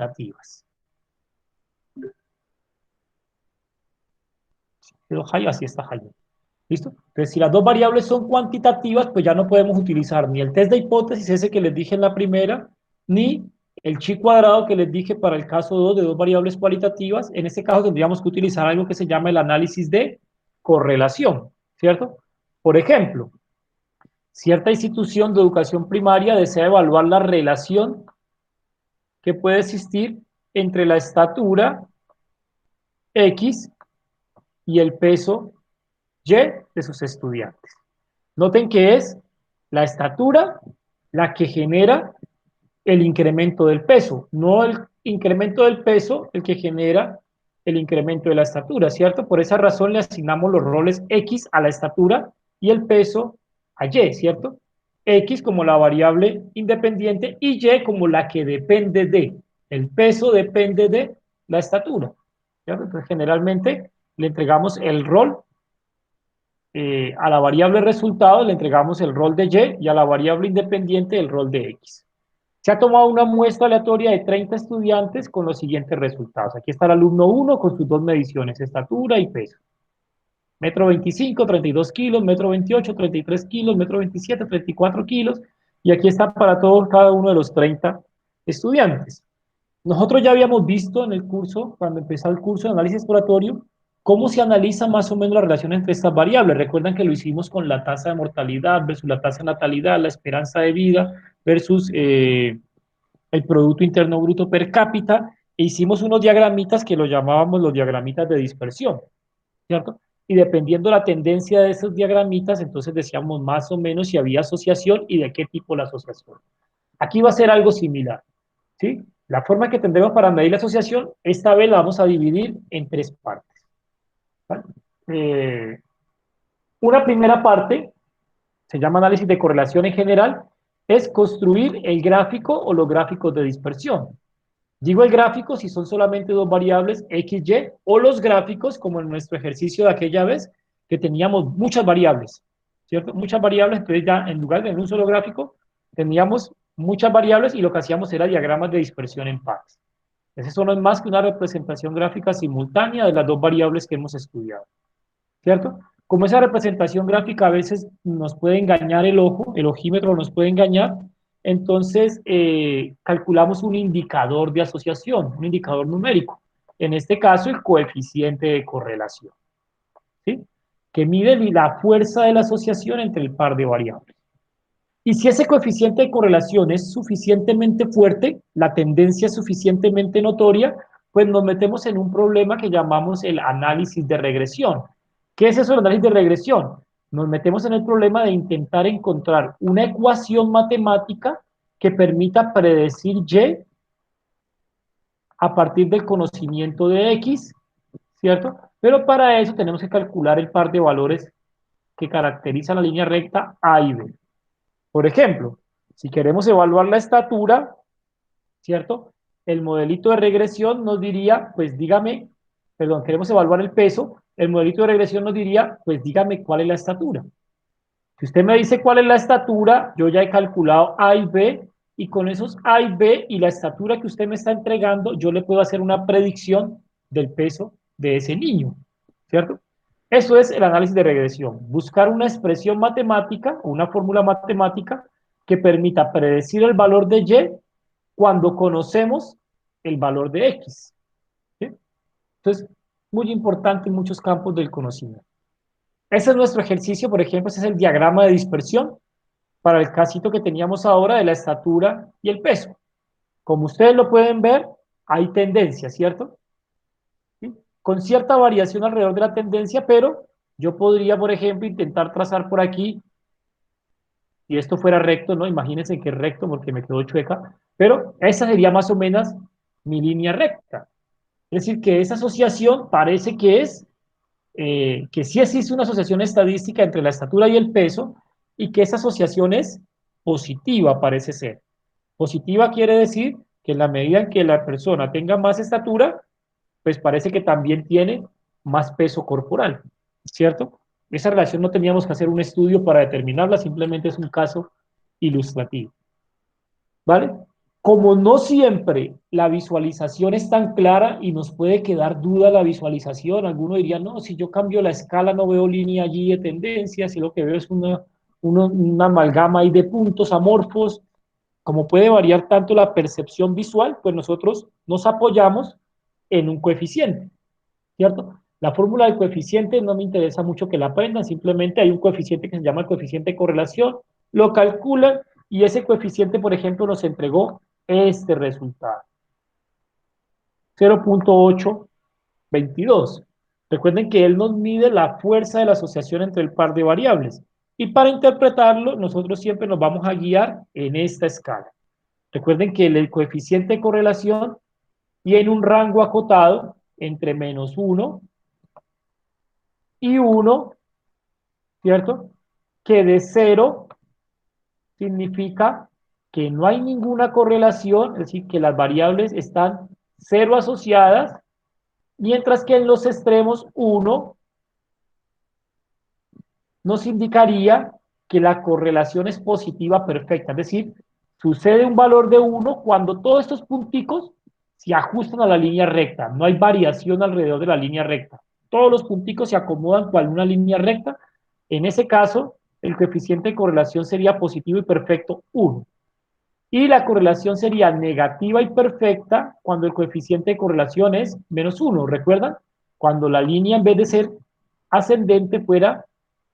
cuantitativas. Pero Jai, así está Jai. ¿Listo? Entonces, si las dos variables son cuantitativas, pues ya no podemos utilizar ni el test de hipótesis, ese que les dije en la primera, ni el chi cuadrado que les dije para el caso 2 de dos variables cualitativas. En este caso tendríamos que utilizar algo que se llama el análisis de correlación, ¿cierto? Por ejemplo, cierta institución de educación primaria desea evaluar la relación que puede existir entre la estatura X y el peso Y de sus estudiantes. Noten que es la estatura la que genera el incremento del peso, no el incremento del peso el que genera el incremento de la estatura, ¿cierto? Por esa razón le asignamos los roles X a la estatura y el peso a Y, ¿cierto? X como la variable independiente y Y como la que depende de. El peso depende de la estatura, ¿cierto? Entonces, generalmente le entregamos el rol a la variable resultado le entregamos el rol de Y y a la variable independiente el rol de X. Se ha tomado una muestra aleatoria de 30 estudiantes con los siguientes resultados. Aquí está el alumno 1 con sus dos mediciones, estatura y peso. Metro 25, 32 kilos, metro 28, 33 kilos, metro 27, 34 kilos. Y aquí está para todos, cada uno de los 30 estudiantes. Nosotros ya habíamos visto en el curso, cuando empezó el curso de análisis exploratorio, cómo se analiza más o menos la relación entre estas variables. Recuerdan que lo hicimos con la tasa de mortalidad versus la tasa de natalidad, la esperanza de vida versus el Producto Interno Bruto per cápita, e hicimos unos diagramitas que los llamábamos los diagramitas de dispersión, ¿cierto? Y dependiendo la tendencia de esos diagramitas, entonces decíamos más o menos si había asociación y de qué tipo la asociación. Aquí va a ser algo similar, ¿sí? La forma que tendremos para medir la asociación, esta vez la vamos a dividir en tres partes, ¿vale? Una primera parte, se llama análisis de correlación en general, es construir el gráfico o los gráficos de dispersión. Digo el gráfico si son solamente dos variables, X, Y, o los gráficos, como en nuestro ejercicio de aquella vez, que teníamos muchas variables, ¿cierto? Muchas variables, entonces ya en lugar de en un solo gráfico, teníamos muchas variables y lo que hacíamos era diagramas de dispersión en pares. Eso no es más que una representación gráfica simultánea de las dos variables que hemos estudiado, ¿cierto? Como esa representación gráfica a veces nos puede engañar el ojo, el ojímetro nos puede engañar, entonces calculamos un indicador de asociación, un indicador numérico. En este caso, el coeficiente de correlación, ¿sí? Que mide la fuerza de la asociación entre el par de variables. Y si ese coeficiente de correlación es suficientemente fuerte, la tendencia es suficientemente notoria, pues nos metemos en un problema que llamamos el análisis de regresión. ¿Qué es eso del análisis de regresión? Nos metemos en el problema de intentar encontrar una ecuación matemática que permita predecir Y a partir del conocimiento de X, ¿cierto? Pero para eso tenemos que calcular el par de valores que caracteriza la línea recta A y B. Por ejemplo, si queremos evaluar la estatura, ¿cierto? El modelito de regresión nos diría, pues dígame, perdón, queremos evaluar el peso, el modelito de regresión nos diría, pues dígame cuál es la estatura. Si usted me dice cuál es la estatura, yo ya he calculado A y B, y con esos A y B y la estatura que usted me está entregando, yo le puedo hacer una predicción del peso de ese niño, ¿cierto? Eso es el análisis de regresión, buscar una expresión matemática o una fórmula matemática que permita predecir el valor de Y cuando conocemos el valor de X, ¿sí? Entonces, muy importante en muchos campos del conocimiento. Ese es nuestro ejercicio, por ejemplo, ese es el diagrama de dispersión para el casito que teníamos ahora de la estatura y el peso. Como ustedes lo pueden ver, hay tendencia, ¿cierto? ¿Sí? Con cierta variación alrededor de la tendencia, pero yo podría, por ejemplo, intentar trazar por aquí, si esto fuera recto, ¿no? Imagínense que es recto porque me quedó chueca, pero esa sería más o menos mi línea recta. Es decir, que esa asociación parece que sí existe una asociación estadística entre la estatura y el peso y que esa asociación es positiva, parece ser. Positiva quiere decir que en la medida en que la persona tenga más estatura, pues parece que también tiene más peso corporal, ¿cierto? Esa relación no teníamos que hacer un estudio para determinarla, simplemente es un caso ilustrativo, ¿vale? Como no siempre la visualización es tan clara y nos puede quedar duda la visualización, alguno diría, no, si yo cambio la escala no veo línea allí de tendencias, y lo que veo es una amalgama ahí de puntos amorfos. Como puede variar tanto la percepción visual, pues nosotros nos apoyamos en un coeficiente, ¿cierto? La fórmula del coeficiente no me interesa mucho que la aprendan, simplemente hay un coeficiente que se llama el coeficiente de correlación, lo calculan y ese coeficiente, por ejemplo, nos entregó este resultado, 0.822. Recuerden que él nos mide la fuerza de la asociación entre el par de variables y para interpretarlo nosotros siempre nos vamos a guiar en esta escala. Recuerden que el coeficiente de correlación tiene un rango acotado entre -1 y 1, ¿cierto? Que de 0 significa que no hay ninguna correlación, es decir, que las variables están cero asociadas, mientras que en los extremos 1 nos indicaría que la correlación es positiva perfecta, es decir, sucede un valor de 1 cuando todos estos punticos se ajustan a la línea recta, no hay variación alrededor de la línea recta, todos los punticos se acomodan cual una línea recta, en ese caso el coeficiente de correlación sería positivo y perfecto 1. Y la correlación sería negativa y perfecta cuando el coeficiente de correlación es -1. ¿Recuerdan? Cuando la línea en vez de ser ascendente fuera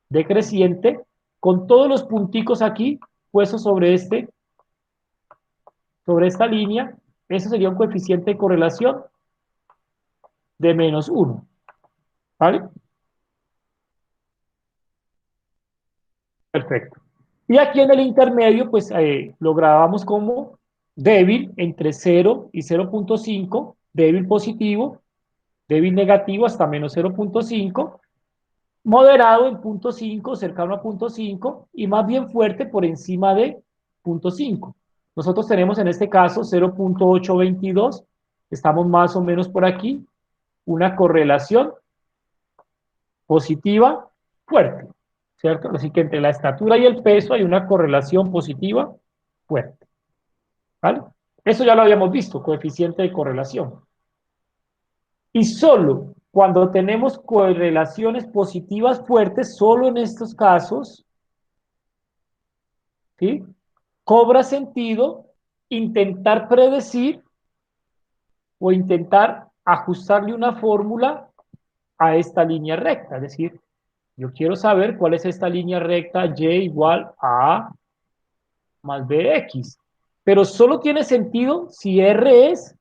decreciente, con todos los punticos aquí puestos sobre esta línea, eso sería un coeficiente de correlación de -1. ¿Vale? Perfecto. Y aquí en el intermedio, pues lo grabamos como débil entre 0 y 0.5, débil positivo, débil negativo hasta -0.5, moderado en 0.5, cercano a 0.5 y más bien fuerte por encima de 0.5. Nosotros tenemos en este caso 0.822, estamos más o menos por aquí, una correlación positiva fuerte, ¿cierto? Así que entre la estatura y el peso hay una correlación positiva fuerte, ¿vale? Eso ya lo habíamos visto, coeficiente de correlación. Y solo cuando tenemos correlaciones positivas fuertes, solo en estos casos, ¿sí? Cobra sentido intentar predecir o intentar ajustarle una fórmula a esta línea recta. Es decir, yo quiero saber cuál es esta línea recta y igual a A más bx. Pero solo tiene sentido si R es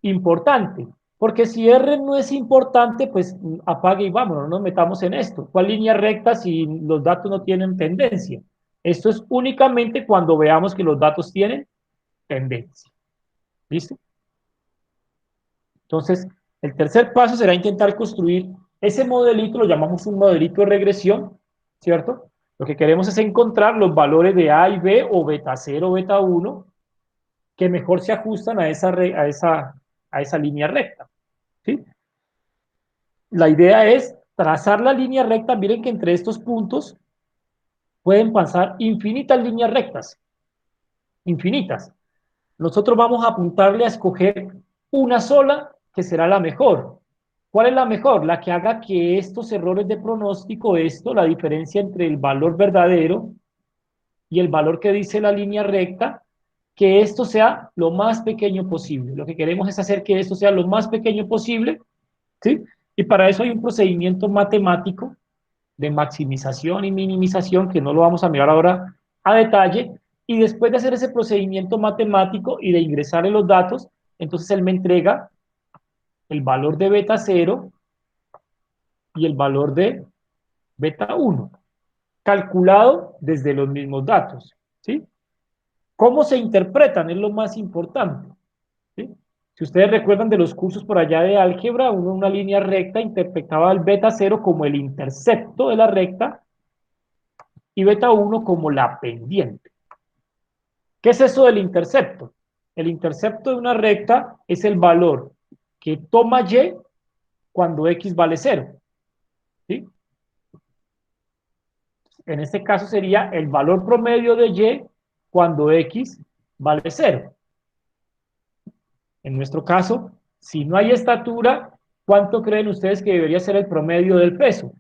importante. Porque si R no es importante, pues apague y vámonos, no nos metamos en esto. ¿Cuál línea recta si los datos no tienen tendencia? Esto es únicamente cuando veamos que los datos tienen tendencia. ¿Listo? Entonces, el tercer paso será intentar construir ese modelito, lo llamamos un modelito de regresión, ¿cierto? Lo que queremos es encontrar los valores de A y B o beta 0 o beta 1 que mejor se ajustan a esa línea recta, ¿sí? La idea es trazar la línea recta. Miren que entre estos puntos pueden pasar infinitas líneas rectas, infinitas. Nosotros vamos a apuntarle a escoger una sola que será la mejor. ¿Cuál es la mejor? La que haga que estos errores de pronóstico, la diferencia entre el valor verdadero y el valor que dice la línea recta, que esto sea lo más pequeño posible. Lo que queremos es hacer que esto sea lo más pequeño posible, ¿sí? Y para eso hay un procedimiento matemático de maximización y minimización que no lo vamos a mirar ahora a detalle. Y después de hacer ese procedimiento matemático y de ingresarle los datos, entonces él me entrega el valor de beta 0 y el valor de beta 1, calculado desde los mismos datos, ¿sí? ¿Cómo se interpretan? Es lo más importante, ¿sí? Si ustedes recuerdan de los cursos por allá de álgebra, uno en una línea recta interpretaba el beta 0 como el intercepto de la recta y beta 1 como la pendiente. ¿Qué es eso del intercepto? El intercepto de una recta es el valor que toma y cuando x vale 0, ¿sí? En este caso sería el valor promedio de y cuando x vale 0. En nuestro caso, si no hay estatura, ¿cuánto creen ustedes que debería ser el promedio del peso?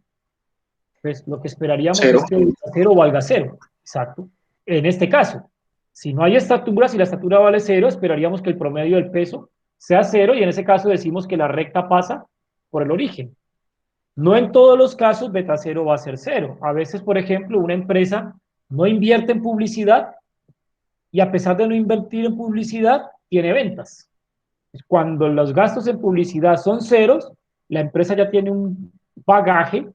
Pues lo que esperaríamos es Cero. que el 0 valga 0. Exacto. En este caso, si no hay estatura, si la estatura vale 0, esperaríamos que el promedio del peso sea 0 y en ese caso decimos que la recta pasa por el origen. No en todos los casos beta 0 va a ser 0. A veces, por ejemplo, una empresa no invierte en publicidad y a pesar de no invertir en publicidad, tiene ventas. Cuando los gastos en publicidad son ceros, la empresa ya tiene un bagaje,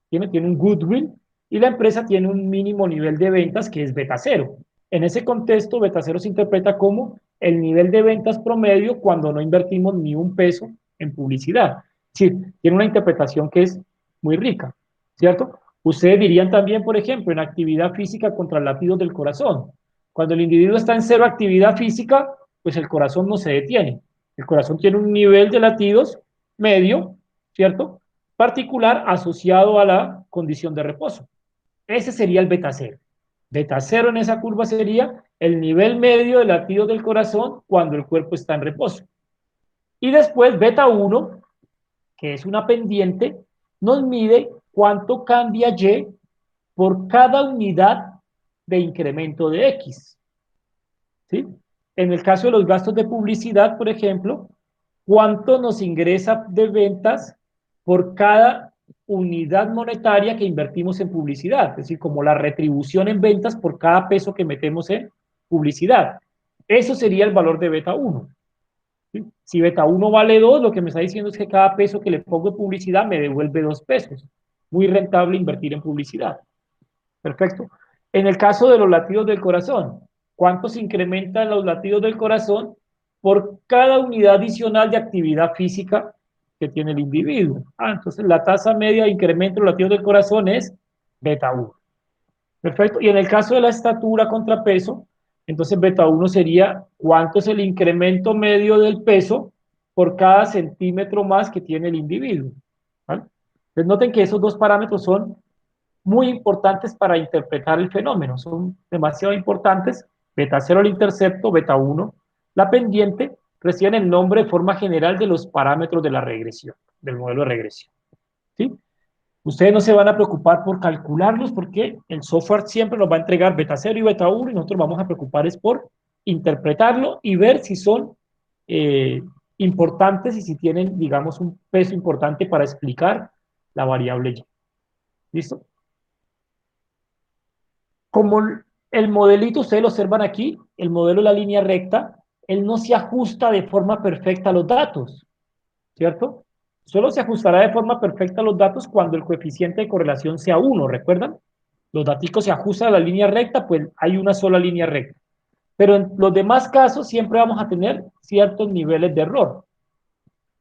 tiene un goodwill, y la empresa tiene un mínimo nivel de ventas que es beta cero. En ese contexto, beta cero se interpreta como el nivel de ventas promedio cuando no invertimos ni un peso en publicidad. Sí, tiene una interpretación que es muy rica, ¿cierto? Ustedes dirían también, por ejemplo, en actividad física contra latidos del corazón. Cuando el individuo está en cero actividad física, pues el corazón no se detiene. El corazón tiene un nivel de latidos medio, ¿cierto? Particular asociado a la condición de reposo. Ese sería el beta cero. Beta cero en esa curva sería el nivel medio de latidos del corazón cuando el cuerpo está en reposo. Y después beta 1, que es una pendiente, nos mide cuánto cambia Y por cada unidad de incremento de X. ¿Sí? En el caso de los gastos de publicidad, por ejemplo, cuánto nos ingresa de ventas por cada unidad monetaria que invertimos en publicidad, es decir, como la retribución en ventas por cada peso que metemos en publicidad. Eso sería el valor de beta 1. ¿Sí? Si beta 1 vale 2, lo que me está diciendo es que cada peso que le pongo en publicidad me devuelve 2 pesos. Muy rentable invertir en publicidad. Perfecto. En el caso de los latidos del corazón, ¿cuánto se incrementan los latidos del corazón por cada unidad adicional de actividad física que tiene el individuo? Entonces la tasa media de incremento de los latidos del corazón es beta 1. Perfecto. Y en el caso de la estatura contra peso, entonces beta 1 sería cuánto es el incremento medio del peso por cada centímetro más que tiene el individuo. ¿Vale? Entonces noten que esos dos parámetros son muy importantes para interpretar el fenómeno, son demasiado importantes. Beta 0 el intercepto, beta 1 la pendiente, reciben el nombre de forma general de los parámetros de la regresión, del modelo de regresión. ¿Sí? Ustedes no se van a preocupar por calcularlos porque el software siempre nos va a entregar beta 0 y beta 1 y nosotros vamos a preocupar es por interpretarlo y ver si son importantes y si tienen, digamos, un peso importante para explicar la variable y. ¿Listo? Como el modelito, ustedes lo observan aquí, el modelo de la línea recta, él no se ajusta de forma perfecta a los datos, ¿cierto? Solo se ajustará de forma perfecta a los datos cuando el coeficiente de correlación sea 1, ¿recuerdan? Los datos se ajustan a la línea recta, pues hay una sola línea recta. Pero en los demás casos siempre vamos a tener ciertos niveles de error.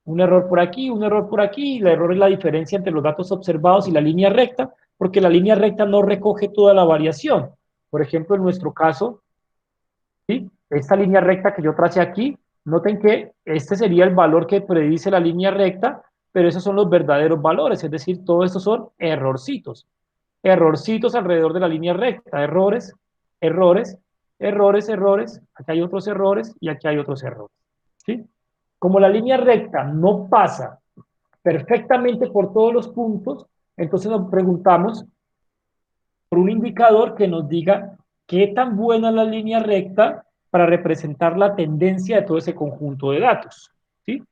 Un error por aquí, un error por aquí, y el error es la diferencia entre los datos observados y la línea recta, porque la línea recta no recoge toda la variación. Por ejemplo, en nuestro caso, ¿sí? Esta línea recta que yo tracé aquí, noten que este sería el valor que predice la línea recta, pero esos son los verdaderos valores, es decir, todo esto son errorcitos. Errorcitos alrededor de la línea recta, errores, errores, errores, errores, aquí hay otros errores y aquí hay otros errores. ¿Sí? Como la línea recta no pasa perfectamente por todos los puntos, entonces nos preguntamos por un indicador que nos diga qué tan buena es la línea recta para representar la tendencia de todo ese conjunto de datos. ¿Sí?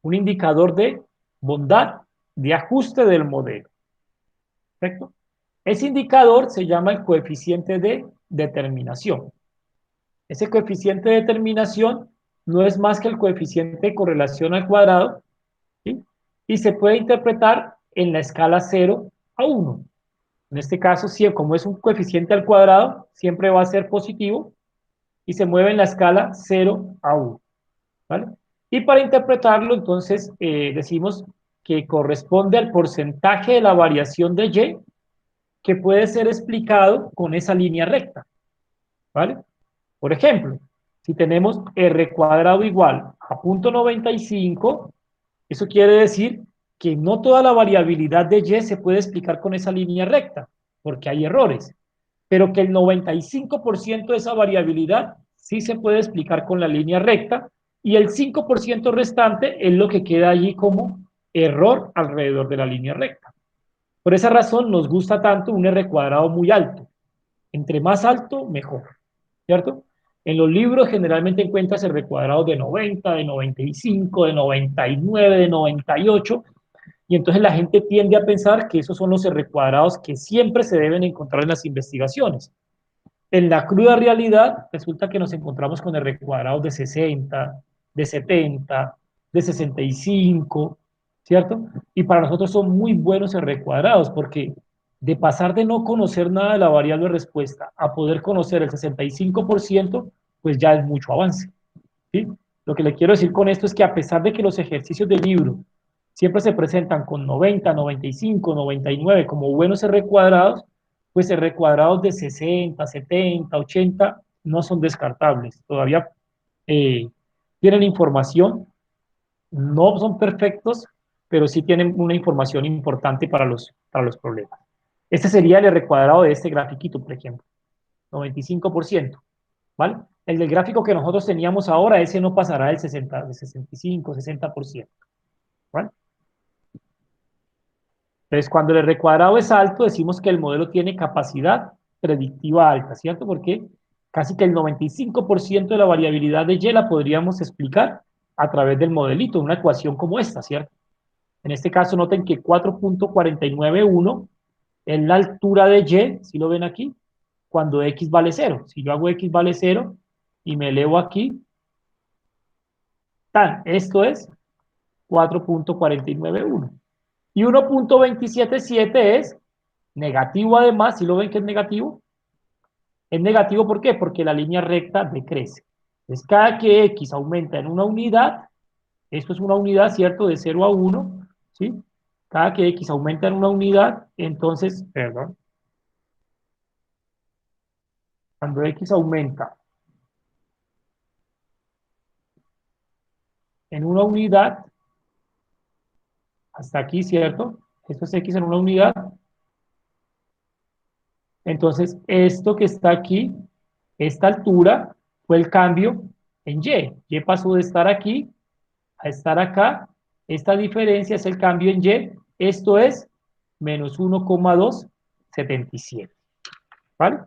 Un indicador de bondad, de ajuste del modelo. ¿Perfecto? Ese indicador se llama el coeficiente de determinación. Ese coeficiente de determinación no es más que el coeficiente de correlación al cuadrado, ¿sí? Y se puede interpretar en la escala 0 a 1. En este caso, como es un coeficiente al cuadrado, siempre va a ser positivo y se mueve en la escala 0 a 1. ¿Vale? Y para interpretarlo, entonces, decimos que corresponde al porcentaje de la variación de Y que puede ser explicado con esa línea recta. ¿Vale? Por ejemplo, si tenemos R cuadrado igual a 0.95, eso quiere decir que no toda la variabilidad de Y se puede explicar con esa línea recta, porque hay errores, pero que el 95% de esa variabilidad sí se puede explicar con la línea recta, y el 5% restante es lo que queda allí como error alrededor de la línea recta. Por esa razón nos gusta tanto un R cuadrado muy alto. Entre más alto, mejor, ¿cierto? En los libros generalmente encuentras R cuadrados de 90, de 95, de 99, de 98, y entonces la gente tiende a pensar que esos son los R cuadrados que siempre se deben encontrar en las investigaciones. En la cruda realidad, resulta que nos encontramos con R cuadrados de 60, de 70, de 65, ¿cierto? Y para nosotros son muy buenos R cuadrados, porque de pasar de no conocer nada de la variable respuesta a poder conocer el 65%, pues ya es mucho avance, ¿sí? Lo que le quiero decir con esto es que a pesar de que los ejercicios del libro siempre se presentan con 90, 95, 99 como buenos R cuadrados, pues R cuadrados de 60, 70, 80 no son descartables. Todavía eh, tienen información, no son perfectos, pero sí tienen una información importante para los problemas. Este sería el R cuadrado de este grafiquito, por ejemplo, 95%, ¿vale? El del gráfico que nosotros teníamos ahora, ese no pasará del 60, de 65, 60%, ¿vale? Entonces, cuando el R cuadrado es alto, decimos que el modelo tiene capacidad predictiva alta, ¿cierto? Porque casi que el 95% de la variabilidad de Y la podríamos explicar a través del modelito, una ecuación como esta, ¿cierto? En este caso, noten que 4.491 es la altura de Y, si lo ven aquí, cuando X vale 0. Si yo hago X vale 0 y me elevo aquí, tan, esto es 4.491. Y 1.277 es negativo además, si lo ven que es negativo ¿por qué? Porque la línea recta decrece. Entonces, cada que X aumenta en una unidad, esto es una unidad, ¿cierto? De 0 a 1, ¿sí? Cada que X aumenta en una unidad, entonces, perdón, cuando X aumenta en una unidad, hasta aquí, ¿cierto? Esto es X en una unidad, entonces esto que está aquí, esta altura, fue el cambio en Y. Y pasó de estar aquí a estar acá. Esta diferencia es el cambio en Y. Esto es menos 1,277. ¿Vale?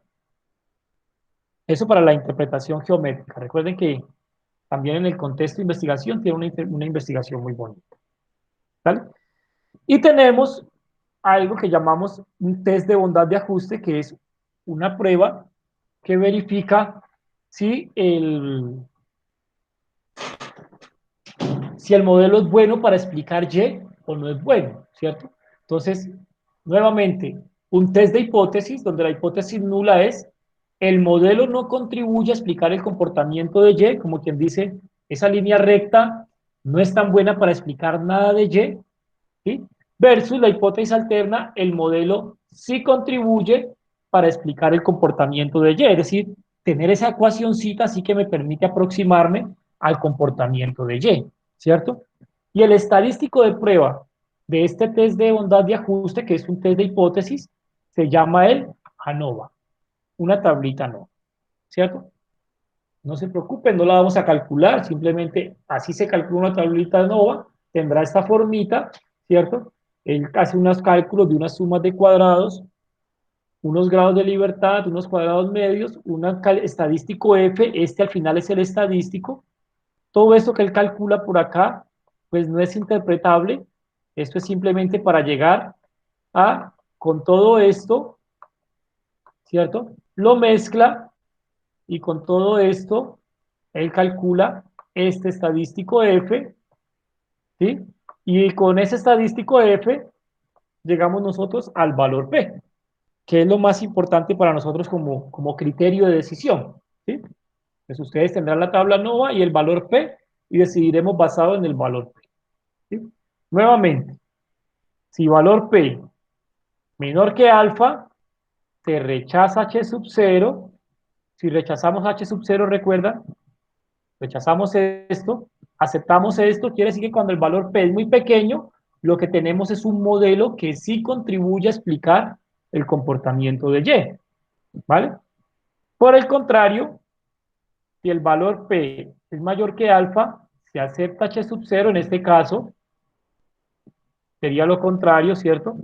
Eso para la interpretación geométrica. Recuerden que también en el contexto de investigación tiene una investigación muy bonita. ¿Vale? Y tenemos algo que llamamos un test de bondad de ajuste, que es una prueba que verifica si si el modelo es bueno para explicar Y o no es bueno, ¿cierto? Entonces, nuevamente, un test de hipótesis, donde la hipótesis nula es el modelo no contribuye a explicar el comportamiento de Y, como quien dice, esa línea recta no es tan buena para explicar nada de Y, ¿sí? Versus la hipótesis alterna, el modelo sí contribuye para explicar el comportamiento de Y, es decir, tener esa ecuacióncita sí que me permite aproximarme al comportamiento de Y, ¿cierto? Y el estadístico de prueba de este test de bondad de ajuste, que es un test de hipótesis, se llama el ANOVA, una tablita ANOVA, ¿cierto? No se preocupen, no la vamos a calcular, simplemente así se calcula una tablita ANOVA, tendrá esta formita, ¿cierto? Él hace unos cálculos de unas sumas de cuadrados, unos grados de libertad, unos cuadrados medios, un estadístico F, este al final es el estadístico. Todo esto que él calcula por acá, pues no es interpretable, esto es simplemente para llegar a, con todo esto, ¿cierto? Lo mezcla y con todo esto, él calcula este estadístico F, ¿sí? Y con ese estadístico F, llegamos nosotros al valor P, que es lo más importante para nosotros como criterio de decisión, ¿sí? Pues ustedes tendrán la tabla NOVA y el valor P y decidiremos basado en el valor P, ¿sí? Nuevamente, si valor P menor que alfa, se rechaza H sub 0. Si rechazamos H sub 0, recuerda, rechazamos esto, aceptamos esto, quiere decir que cuando el valor P es muy pequeño, lo que tenemos es un modelo que sí contribuye a explicar el comportamiento de Y, ¿vale? Por el contrario, si el valor P es mayor que alfa, se acepta H sub 0, en este caso sería lo contrario, ¿cierto?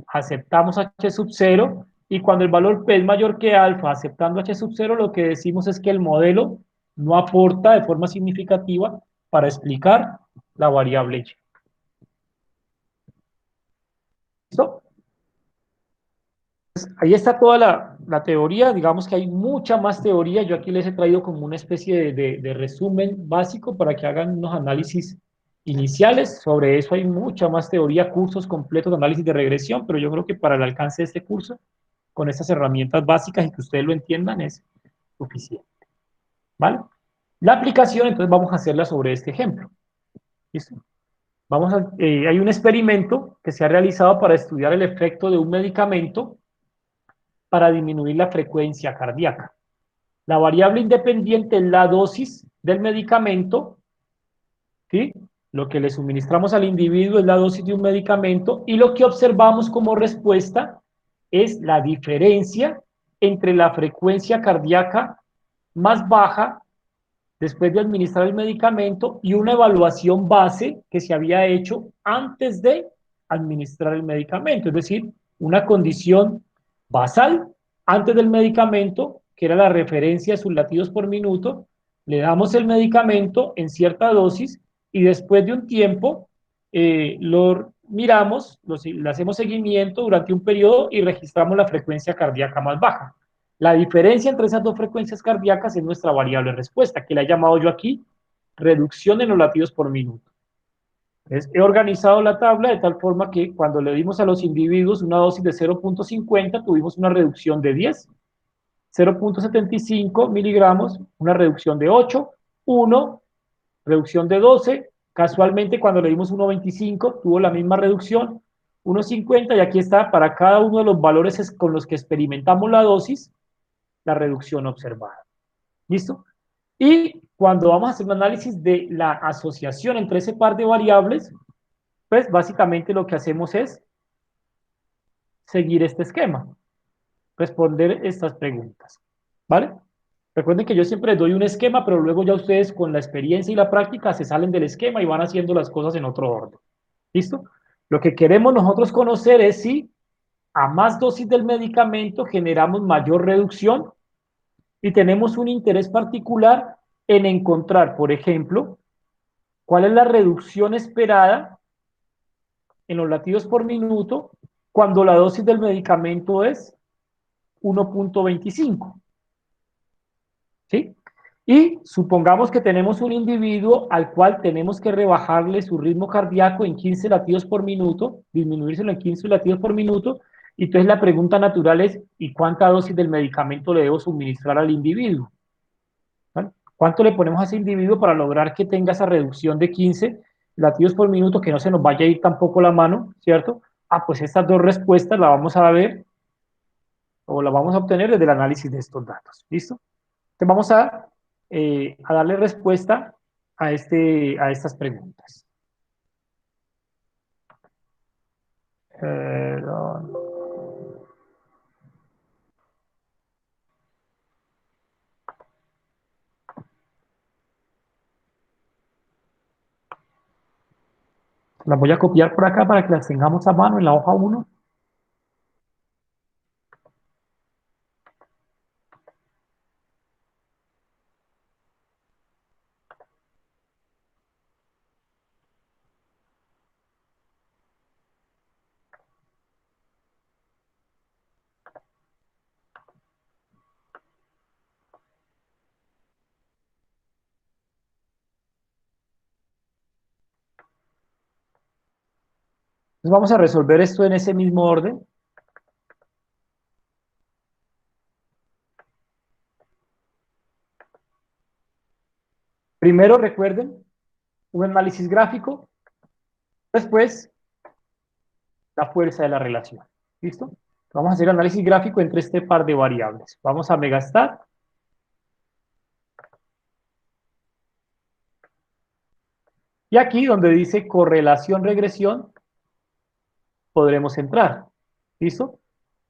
Aceptamos H sub 0 y cuando el valor P es mayor que alfa, aceptando H sub 0, lo que decimos es que el modelo no aporta de forma significativa para explicar la variable Y. ¿Listo? Ahí está toda la teoría, digamos que hay mucha más teoría, yo aquí les he traído como una especie de resumen básico para que hagan unos análisis iniciales, sobre eso hay mucha más teoría, cursos completos de análisis de regresión, pero yo creo que para el alcance de este curso, con estas herramientas básicas y que ustedes lo entiendan es suficiente, ¿vale? La aplicación, entonces vamos a hacerla sobre este ejemplo, ¿listo? Hay un experimento que se ha realizado para estudiar el efecto de un medicamento para disminuir la frecuencia cardíaca. La variable independiente es la dosis del medicamento, ¿sí? Lo que le suministramos al individuo es la dosis de un medicamento y lo que observamos como respuesta es la diferencia entre la frecuencia cardíaca más baja después de administrar el medicamento y una evaluación base que se había hecho antes de administrar el medicamento, es decir, una condición basal antes del medicamento, que era la referencia de sus latidos por minuto, le damos el medicamento en cierta dosis y después de un tiempo lo miramos, le hacemos seguimiento durante un periodo y registramos la frecuencia cardíaca más baja. La diferencia entre esas dos frecuencias cardíacas es nuestra variable respuesta, que la he llamado yo aquí reducción en los latidos por minuto. Entonces, he organizado la tabla de tal forma que cuando le dimos a los individuos una dosis de 0.50, tuvimos una reducción de 10, 0.75 miligramos, una reducción de 8, 1, reducción de 12, casualmente cuando le dimos 1.25 tuvo la misma reducción, 1.50 y aquí está para cada uno de los valores con los que experimentamos la dosis, la reducción observada. ¿Listo? Y cuando vamos a hacer un análisis de la asociación entre ese par de variables, pues básicamente lo que hacemos es seguir este esquema, responder estas preguntas, ¿vale? Recuerden que yo siempre les doy un esquema, pero luego ya ustedes con la experiencia y la práctica se salen del esquema y van haciendo las cosas en otro orden. ¿Listo? Lo que queremos nosotros conocer es si a más dosis del medicamento generamos mayor reducción y tenemos un interés particular en encontrar, por ejemplo, cuál es la reducción esperada en los latidos por minuto cuando la dosis del medicamento es 1.25. ¿Sí? Y supongamos que tenemos un individuo al cual tenemos que rebajarle su ritmo cardíaco en 15 latidos por minuto, disminuírselo en 15 latidos por minuto, y entonces la pregunta natural es, ¿y cuánta dosis del medicamento le debo suministrar al individuo? ¿Vale? ¿Cuánto le ponemos a ese individuo para lograr que tenga esa reducción de 15 latidos por minuto, que no se nos vaya a ir tampoco la mano, ¿cierto? Ah, pues estas dos respuestas las vamos a ver o las vamos a obtener desde el análisis de estos datos. ¿Listo? Entonces vamos a darle respuesta a estas preguntas. Perdón. Las voy a copiar por acá para que las tengamos a mano en la hoja 1. Entonces vamos a resolver esto en ese mismo orden. Primero recuerden un análisis gráfico, después la fuerza de la relación. ¿Listo? Vamos a hacer análisis gráfico entre este par de variables. Vamos a megastat. Y aquí donde dice correlación regresión, podremos entrar. ¿Listo?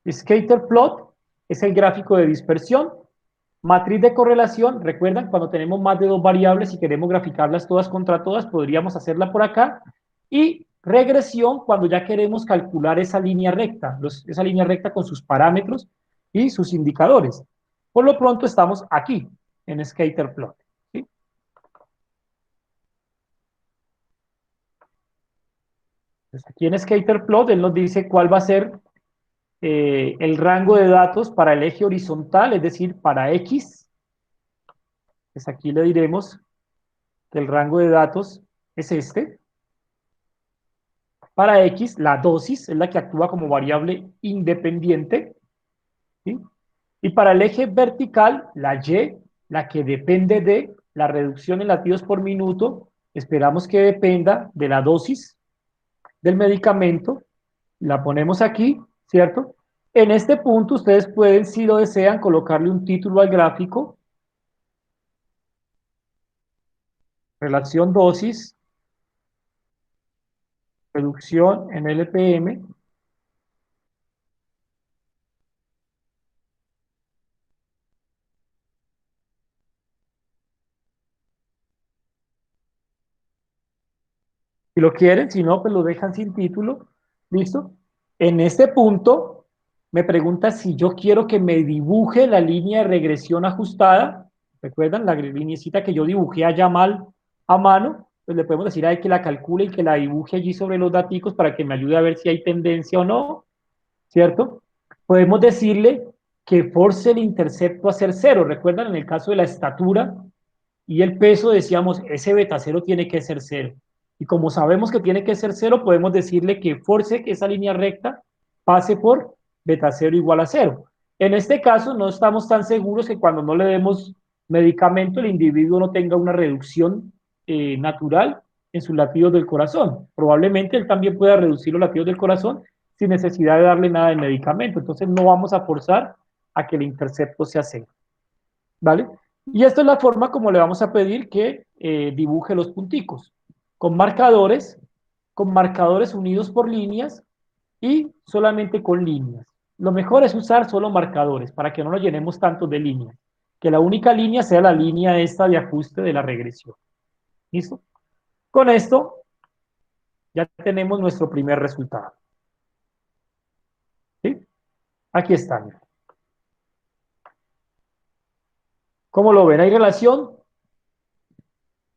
Scatter plot es el gráfico de dispersión. Matriz de correlación, recuerdan, cuando tenemos más de dos variables y queremos graficarlas todas contra todas, podríamos hacerla por acá. Y regresión, cuando ya queremos calcular esa línea recta, esa línea recta con sus parámetros y sus indicadores. Por lo pronto estamos aquí, en Scatterplot. ¿Sí? Entonces, aquí en Scatterplot, él nos dice cuál va a ser el rango de datos para el eje horizontal, es decir, para X. Pues aquí le diremos que el rango de datos es este. Para X, la dosis es la que actúa como variable independiente. ¿Sí? Y para el eje vertical, la Y, la que depende de la reducción en latidos por minuto, esperamos que dependa de la dosis del medicamento. La ponemos aquí, ¿cierto? En este punto ustedes pueden, si lo desean, colocarle un título al gráfico. Relación dosis, reducción en LPM. Si lo quieren, si no, pues lo dejan sin título. ¿Listo? En este punto, me pregunta si yo quiero que me dibuje la línea de regresión ajustada. ¿Recuerdan la linecita que yo dibujé allá mal a mano? Pues le podemos decir a él que la calcule y que la dibuje allí sobre los daticos para que me ayude a ver si hay tendencia o no, ¿cierto? Podemos decirle que force el intercepto a ser cero. ¿Recuerdan en el caso de la estatura y el peso? Decíamos, ese beta cero tiene que ser cero. Y como sabemos que tiene que ser cero, podemos decirle que force que esa línea recta pase por beta cero igual a cero. En este caso, no estamos tan seguros que cuando no le demos medicamento, el individuo no tenga una reducción natural en sus latidos del corazón. Probablemente él también pueda reducir los latidos del corazón sin necesidad de darle nada de medicamento. Entonces, no vamos a forzar a que el intercepto sea cero. ¿Vale? Y esta es la forma como le vamos a pedir que dibuje los punticos, con marcadores unidos por líneas y solamente con líneas. Lo mejor es usar solo marcadores para que no nos llenemos tanto de líneas. Que la única línea sea la línea esta de ajuste de la regresión. ¿Listo? Con esto ya tenemos nuestro primer resultado. ¿Sí? Aquí está. ¿Cómo lo ven? ¿Hay relación?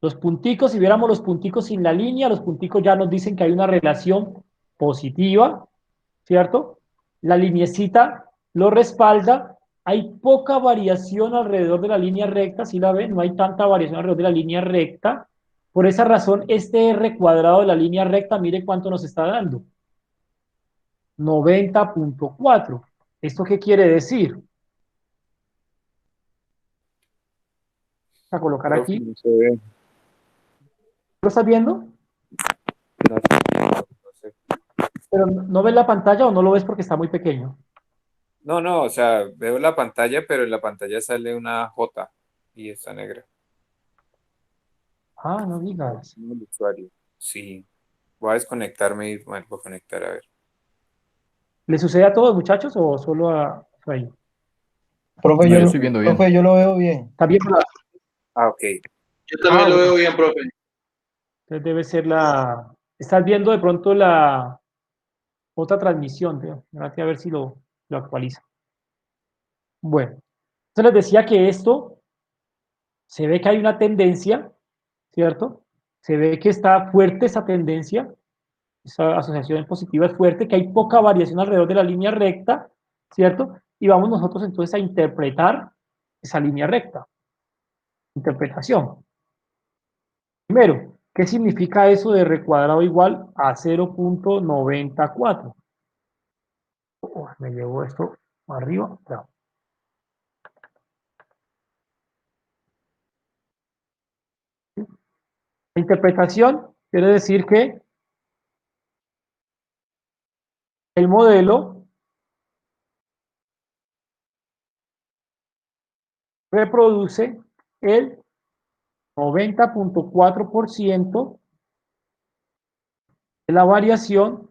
Los punticos, si viéramos los punticos sin la línea, los punticos ya nos dicen que hay una relación positiva, ¿cierto? La liniecita lo respalda. Hay poca variación alrededor de la línea recta, si la ven, no hay tanta variación alrededor de la línea recta. Por esa razón, este R cuadrado de la línea recta, mire cuánto nos está dando. 90.4. ¿Esto qué quiere decir? Voy a colocar Profe, aquí. no se ve. ¿Lo estás viendo? No, no sé. Pero no ves la pantalla o no lo ves porque está muy pequeño. No, no, o sea, veo la pantalla, pero en la pantalla sale una J y está negra. Ah, no No, digas. no el usuario. Sí, voy a desconectarme y bueno, voy a conectar a ver. ¿Le sucede a todos, muchachos, o solo a Efraín? Profe, No, yo estoy viendo bien. profe, yo lo veo bien. ¿Está bien? Ah, ok. Yo Ah, también lo bueno. veo bien, profe. Entonces debe ser la... Estás viendo de pronto la otra transmisión. Espérate a ver si lo actualiza. Bueno. Entonces les decía que esto se ve que hay una tendencia, ¿cierto? Se ve que está fuerte esa tendencia, esa asociación positiva es fuerte, que hay poca variación alrededor de la línea recta, ¿cierto? Y vamos nosotros entonces a interpretar esa línea recta. Interpretación. Primero, ¿qué significa eso de R cuadrado igual a 0.94? Me llevo esto arriba. Claro. La interpretación quiere decir que el modelo reproduce el 90.4% de la variación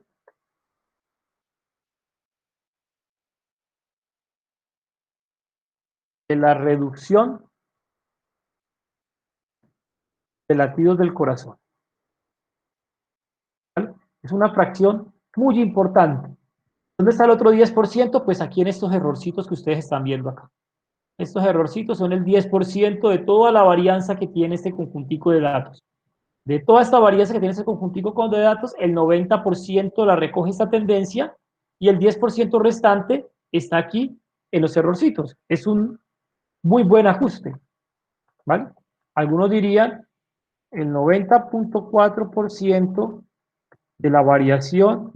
de la reducción de latidos del corazón. ¿Vale? Es una fracción muy importante. ¿Dónde está el otro 10%? Pues aquí en estos errorcitos que ustedes están viendo acá. Estos errorcitos son el 10% de toda la varianza que tiene este conjuntico de datos. De toda esta varianza que tiene este conjuntico de datos, el 90% la recoge esta tendencia y el 10% restante está aquí en los errorcitos. Es un muy buen ajuste, ¿vale? Algunos dirían el 90.4% de la variación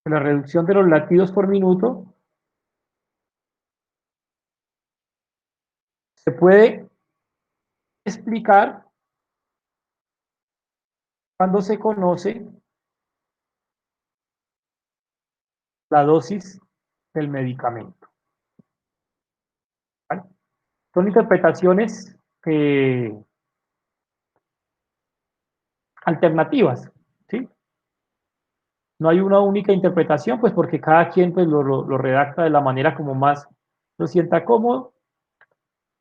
de la reducción de los latidos por minuto se puede explicar cuando se conoce la dosis del medicamento, ¿vale? Son interpretaciones alternativas, ¿sí? No hay una única interpretación, pues porque cada quien pues, lo redacta de la manera como más lo sienta cómodo.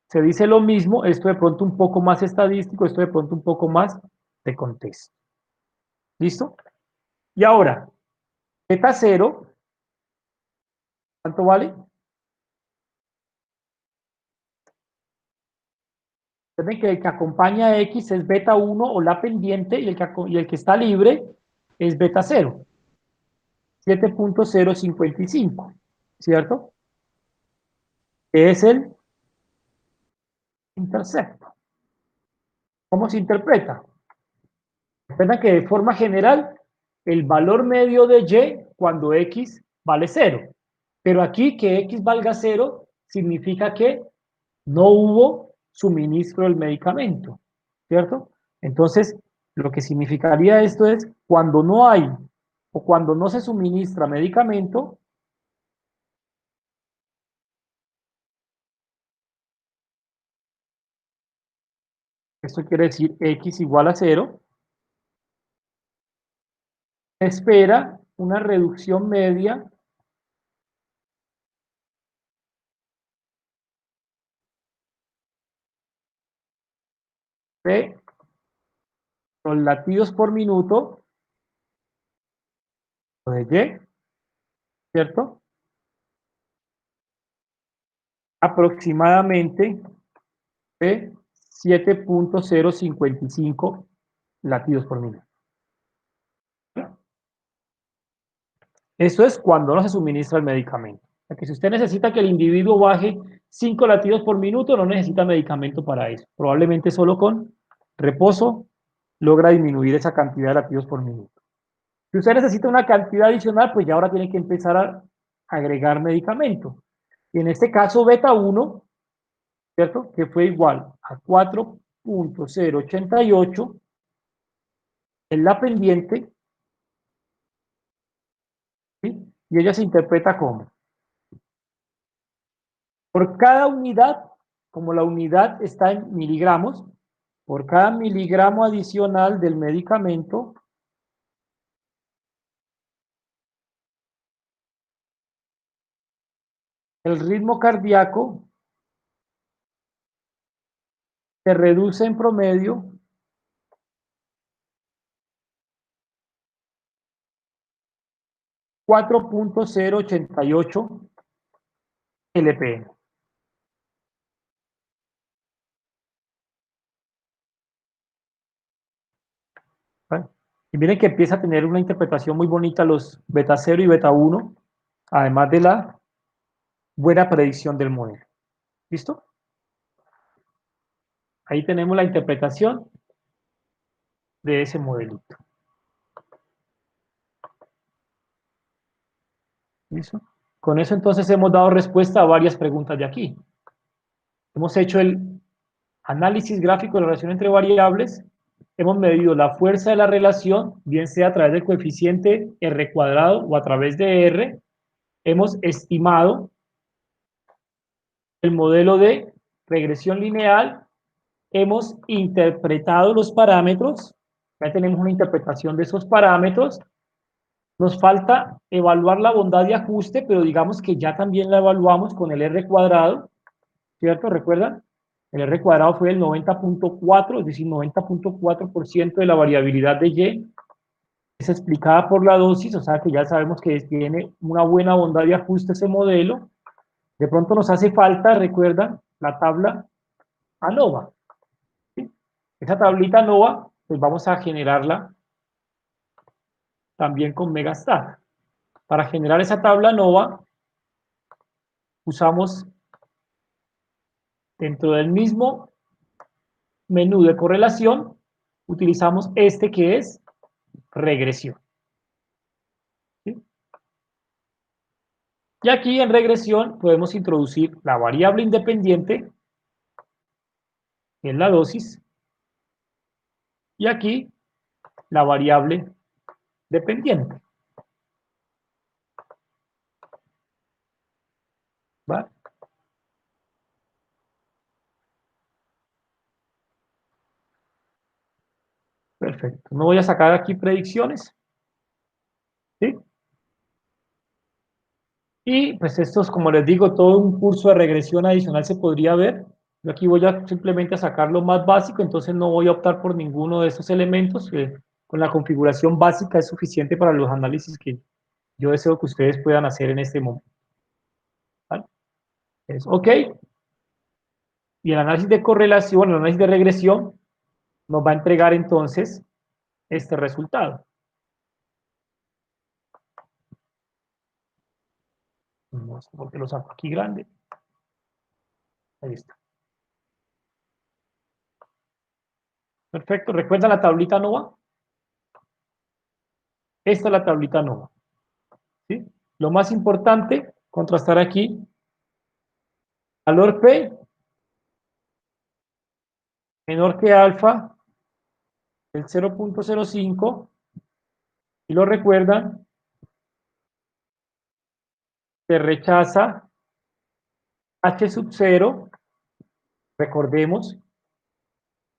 Se dice lo mismo, esto de pronto un poco más estadístico, esto de pronto un poco más de contexto. ¿Listo? Y ahora, beta 0, ¿cuánto vale? Recuerden que el que acompaña a X es beta 1 o la pendiente y el que está libre es beta 0, 7.055, ¿cierto? Es el intercepto. ¿Cómo se interpreta? Recuerden que de forma general, el valor medio de Y cuando X vale 0. Pero aquí que X valga 0 significa que no hubo suministro del medicamento, ¿cierto? Entonces, lo que significaría esto es cuando no hay o cuando no se suministra medicamento, esto quiere decir X igual a 0, espera una reducción media de los latidos por minuto de Y, ¿cierto? Aproximadamente de 7.055 latidos por minuto. Eso es cuando no se suministra el medicamento. O sea que si usted necesita que el individuo baje 5 latidos por minuto, no necesita medicamento para eso. Probablemente solo con reposo logra disminuir esa cantidad de latidos por minuto. Si usted necesita una cantidad adicional, pues ya ahora tiene que empezar a agregar medicamento. Y en este caso, beta 1, ¿cierto? Que fue igual a 4.088 en la pendiente, ¿sí? Y ella se interpreta como por cada unidad, como la unidad está en miligramos, por cada miligramo adicional del medicamento, el ritmo cardíaco se reduce en promedio 4.088 LPM. ¿Vale? Y miren que empieza a tener una interpretación muy bonita los beta 0 y beta 1, además de la buena predicción del modelo. ¿Listo? Ahí tenemos la interpretación de ese modelito. ¿Listo? Con eso entonces hemos dado respuesta a varias preguntas de aquí. Hemos hecho el análisis gráfico de la relación entre variables, hemos medido la fuerza de la relación, bien sea a través del coeficiente R cuadrado o a través de R, hemos estimado el modelo de regresión lineal, hemos interpretado los parámetros, ya tenemos una interpretación de esos parámetros, Nos falta evaluar la bondad de ajuste, pero digamos que ya también la evaluamos con el R cuadrado, ¿cierto? ¿Recuerdan? El R cuadrado fue el 90.4, es decir, 90.4% de la variabilidad de Y es explicada por la dosis, o sea que ya sabemos que tiene una buena bondad de ajuste ese modelo. De pronto nos hace falta, recuerdan, la tabla ANOVA. ¿Sí? Esa tablita ANOVA, pues vamos a generarla también con Megastar. Para generar esa tabla ANOVA, usamos dentro del mismo menú de correlación, utilizamos este que es regresión. ¿Sí? Y aquí en regresión podemos introducir la variable independiente, que es la dosis, y aquí la variable dependiente. ¿Va? Perfecto. No voy a sacar aquí predicciones. ¿Sí? Y pues esto es, como les digo, todo un curso de regresión adicional se podría ver. Yo aquí voy a simplemente a sacar lo más básico, entonces no voy a optar por ninguno de estos elementos. Con la configuración básica es suficiente para los análisis que yo deseo que ustedes puedan hacer en este momento. ¿Vale? Es OK. Y el análisis de correlación, el análisis de regresión, nos va a entregar entonces este resultado. No sé por qué lo saco aquí grande. Ahí está. Perfecto. ¿Recuerdan la tablita NOVA? Esta es la tablita NOVA. ¿Sí? Lo más importante, contrastar aquí, valor P menor que alfa del 0.05, y lo recuerdan, se rechaza H sub 0, recordemos,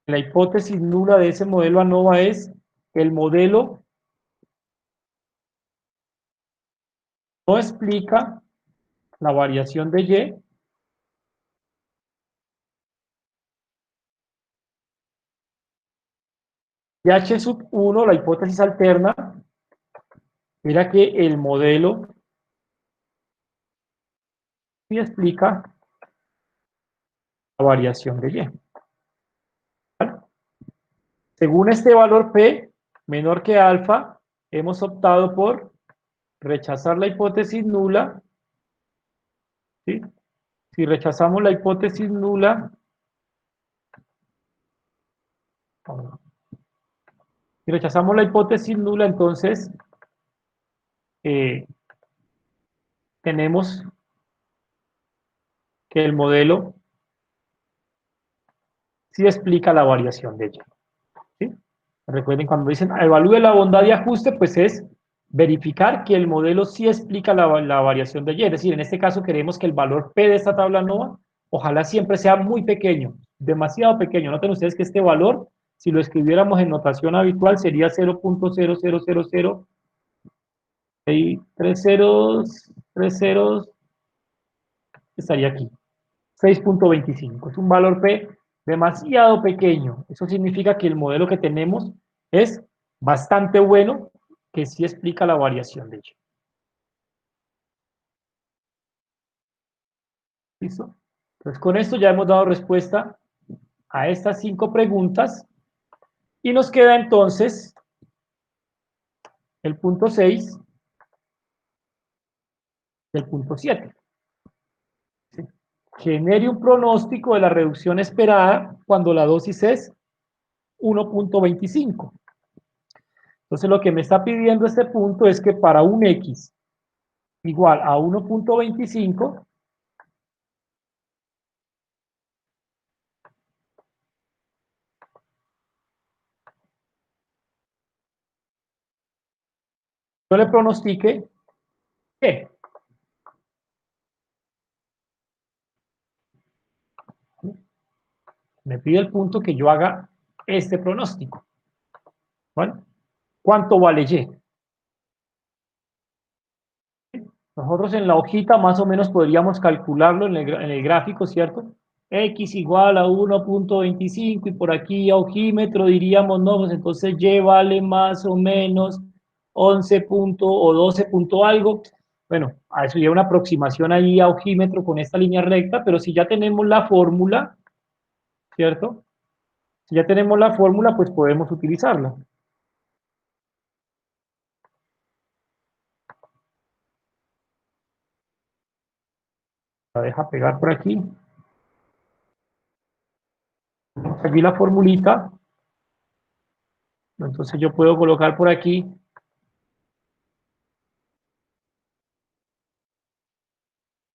la hipótesis nula de ese modelo ANOVA es el modelo no explica la variación de Y, y H sub 1, la hipótesis alterna, era que el modelo sí explica la variación de Y. ¿Vale? Según este valor P menor que alfa, hemos optado por rechazar la hipótesis nula. ¿Sí? Si rechazamos la hipótesis nula, entonces eh, tenemos que el modelo sí explica la variación de Y. ¿Sí? Recuerden, cuando dicen evalúe la bondad de ajuste, pues es verificar que el modelo sí explica la variación de Y. Es decir, en este caso queremos que el valor P de esta tabla NOVA, ojalá siempre sea muy pequeño, demasiado pequeño. Noten ustedes que este valor, si lo escribiéramos en notación habitual, sería 0.0000, y tres ceros, estaría aquí, 6.25. Es un valor P demasiado pequeño. Eso significa que el modelo que tenemos es bastante bueno, que sí explica la variación de Y. ¿Listo? Entonces, con esto ya hemos dado respuesta a estas 5 preguntas y nos queda entonces el punto 6 y el punto 7. ¿Sí? Genere un pronóstico de la reducción esperada cuando la dosis es 1.25. Entonces, lo que me está pidiendo este punto es que para un X igual a 1.25, yo le pronostique que me pide el punto que yo haga este pronóstico. ¿Bueno? ¿Cuánto vale Y? Nosotros en la hojita más o menos podríamos calcularlo en el gráfico, ¿cierto? X igual a 1.25 y por aquí a ojímetro diríamos, no, pues entonces Y vale más o menos 11 punto o 12 punto algo. Bueno, a eso lleva una aproximación ahí a ojímetro con esta línea recta, pero si ya tenemos la fórmula, ¿cierto? Si ya tenemos la fórmula, pues podemos utilizarla. La deja pegar por aquí. Aquí la formulita. Entonces yo puedo colocar por aquí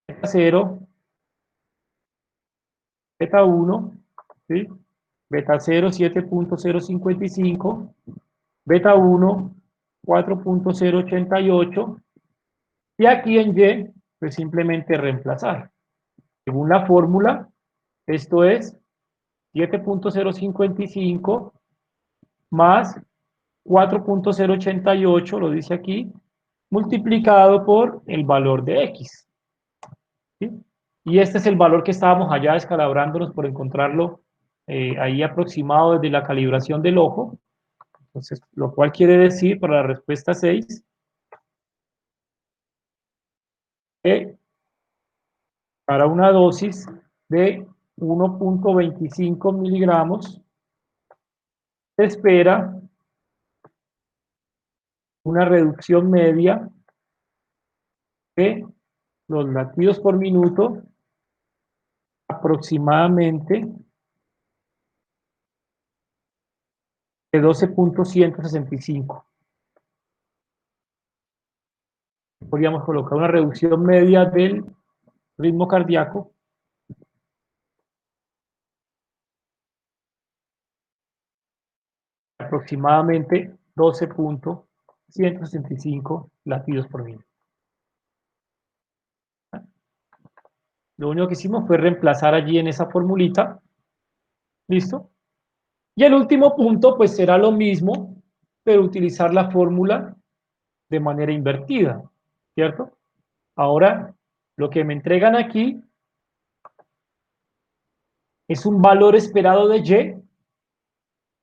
beta 0, beta 1, ¿sí? Beta 0, 7.055, beta 1, 4.088, y aquí en Y, pues simplemente reemplazar. Según la fórmula, esto es 7.055 más 4.088, lo dice aquí, multiplicado por el valor de X. ¿Sí? Y este es el valor que estábamos allá descalabrándonos por encontrarlo ahí aproximado desde la calibración del ojo. Entonces, lo cual quiere decir para la respuesta 6 que para una dosis de 1.25 miligramos se espera una reducción media de los latidos por minuto aproximadamente de 12.165. Podríamos colocar una reducción media del ritmo cardíaco aproximadamente 12.165 latidos por minuto. Lo único que hicimos fue reemplazar allí en esa formulita. ¿Listo? Y el último punto, pues será lo mismo, pero utilizar la fórmula de manera invertida. ¿Cierto? Ahora, lo que me entregan aquí es un valor esperado de Y.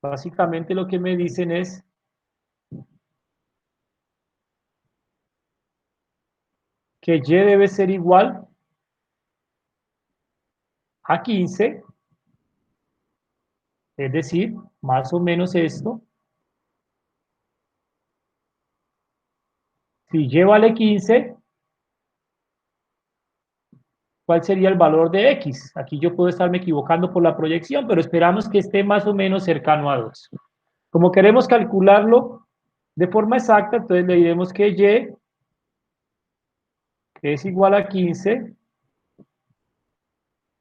Básicamente lo que me dicen es que Y debe ser igual a 15, es decir, más o menos esto. Si Y vale 15, ¿cuál sería el valor de X? Aquí yo puedo estarme equivocando por la proyección, pero esperamos que esté más o menos cercano a 2. Como queremos calcularlo de forma exacta, entonces le diremos que Y es igual a 15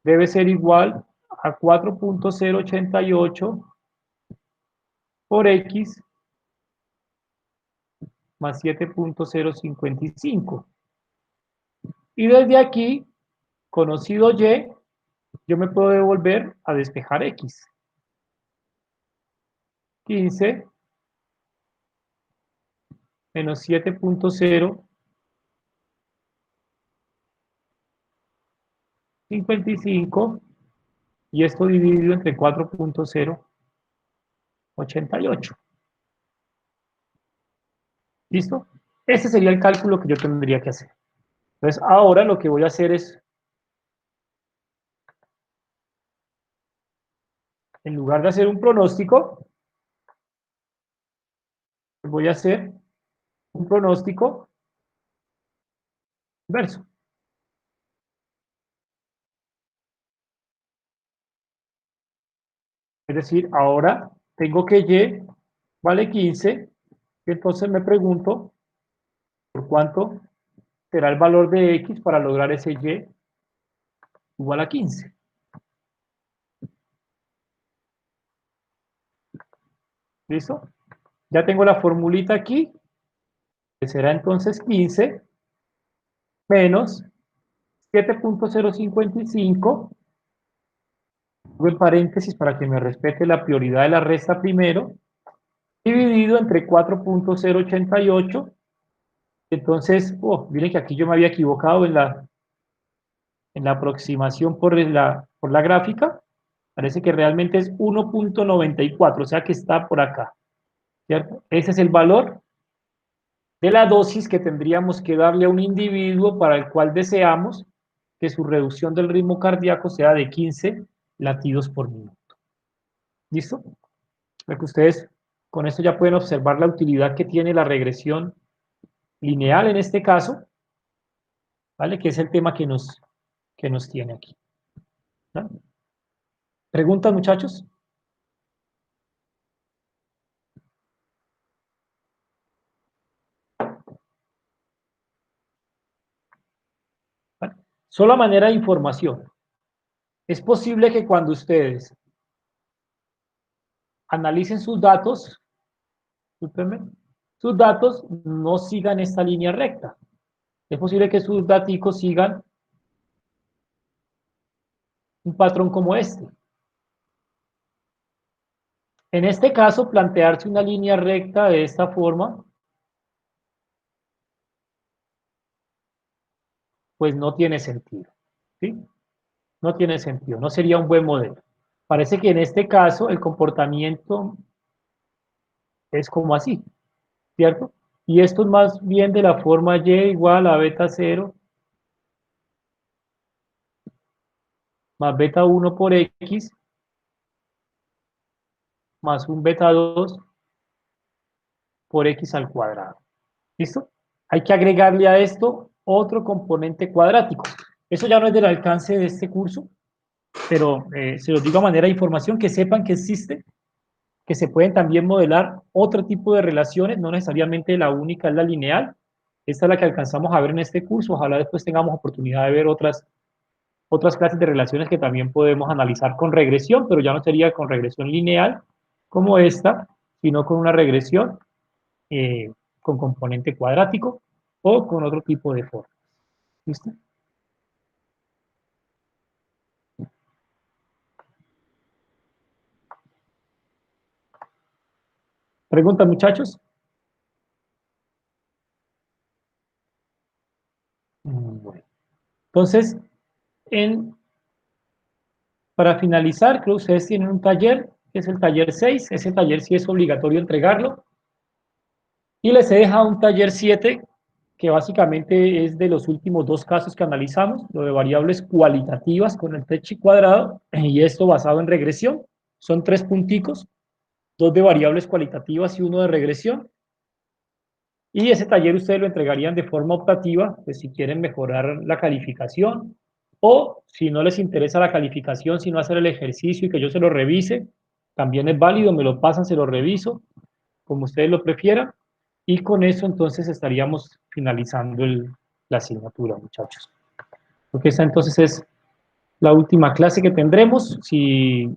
debe ser igual a 4.088 por X más 7.055. Y desde aquí, conocido Y, yo me puedo devolver a despejar X. 15 menos 7.055 y esto dividido entre 4.088. ¿Listo? Ese sería el cálculo que yo tendría que hacer. Entonces, ahora lo que voy a hacer es, en lugar de hacer un pronóstico, voy a hacer un pronóstico inverso. Es decir, ahora tengo que Y vale 15, y entonces me pregunto por cuánto será el valor de X para lograr ese Y igual a 15. ¿Listo? Ya tengo la formulita aquí, que será entonces 15 menos 7.055, pongo en paréntesis para que me respete la prioridad de la resta primero, dividido entre 4.088 Entonces, miren que aquí yo me había equivocado en la aproximación por la gráfica. Parece que realmente es 1,94, o sea que está por acá, ¿cierto? Ese es el valor de la dosis que tendríamos que darle a un individuo para el cual deseamos que su reducción del ritmo cardíaco sea de 15 latidos por minuto. ¿Listo? Para que ustedes con esto ya pueden observar la utilidad que tiene la regresión lineal en este caso, ¿vale? Que es el tema que nos tiene aquí, ¿no? ¿Preguntas, muchachos? ¿Vale? Solo a manera de información. Es posible que cuando ustedes analicen sus datos, sus datos no sigan esta línea recta. Es posible que sus datos sigan un patrón como este. En este caso, plantearse una línea recta de esta forma, pues no tiene sentido, ¿sí? No tiene sentido, no sería un buen modelo. Parece que en este caso el comportamiento es como así, ¿cierto? Y esto es más bien de la forma y igual a beta 0 más beta 1 por x más un beta 2 por x al cuadrado. ¿Listo? Hay que agregarle a esto otro componente cuadrático. Eso ya no es del alcance de este curso, pero se los digo a manera de información, que sepan que existe, que se pueden también modelar otro tipo de relaciones, no necesariamente la única es la lineal. Esta es la que alcanzamos a ver en este curso. Ojalá después tengamos oportunidad de ver otras clases de relaciones que también podemos analizar con regresión, pero ya no sería con regresión lineal como esta, sino con una regresión con componente cuadrático o con otro tipo de forma. ¿Listo? ¿Preguntas, muchachos? Bueno. Entonces, para finalizar, creo que ustedes tienen un taller, que es el taller 6. Ese taller sí es obligatorio entregarlo. Y les he dejado un taller 7, que básicamente es de los últimos dos casos que analizamos, lo de variables cualitativas con el techo cuadrado, y esto basado en regresión. Son 3 punticos, 2 de variables cualitativas y 1 de regresión. Y ese taller ustedes lo entregarían de forma optativa, pues si quieren mejorar la calificación, o si no les interesa la calificación, sino hacer el ejercicio y que yo se lo revise, también es válido, me lo pasan, se lo reviso, como ustedes lo prefieran, y con eso entonces estaríamos finalizando la asignatura, muchachos. Porque esa entonces es la última clase que tendremos. Si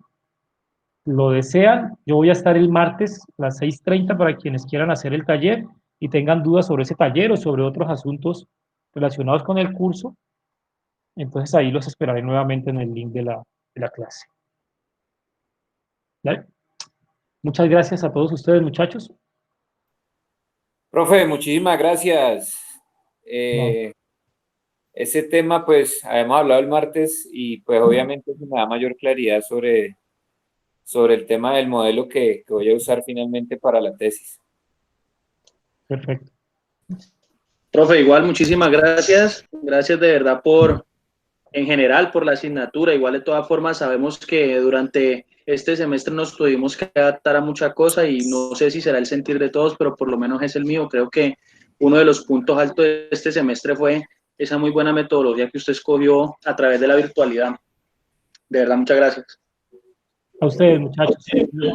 lo desean, yo voy a estar el martes a las 6:30 para quienes quieran hacer el taller y tengan dudas sobre ese taller o sobre otros asuntos relacionados con el curso. Entonces ahí los esperaré nuevamente en el link de la clase. ¿Vale? Muchas gracias a todos ustedes, muchachos. Profe, muchísimas gracias. No, Ese tema, pues, habíamos hablado el martes y pues obviamente me da mayor claridad sobre el tema del modelo que voy a usar finalmente para la tesis. perfecto. Profe, igual muchísimas gracias. Gracias de verdad en general, por la asignatura. Igual de todas formas sabemos que durante este semestre nos tuvimos que adaptar a mucha cosa y no sé si será el sentir de todos, pero por lo menos es el mío. Creo que uno de los puntos altos de este semestre fue esa muy buena metodología que usted escogió a través de la virtualidad. De verdad, muchas gracias. A ustedes, muchachos,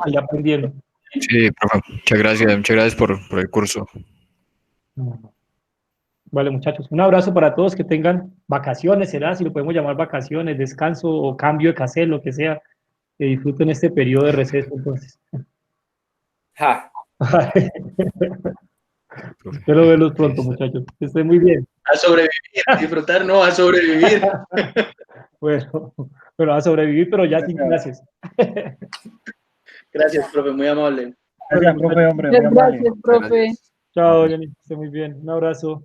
ahí aprendiendo. Sí, profe, muchas gracias por el curso. Vale, muchachos, un abrazo para todos, que tengan vacaciones, será, si lo podemos llamar vacaciones, descanso o cambio de cassette, lo que sea, que disfruten este periodo de receso, entonces. Ja. Espero verlos pronto, muchachos, que estén muy bien. A sobrevivir, disfrutar, no, a sobrevivir. Bueno, a sobrevivir, pero ya sin clases. Gracias, profe, muy amable. Gracias, profe, hombre, muy amable. Gracias, profe. Chao, Jenny, esté muy bien. Un abrazo.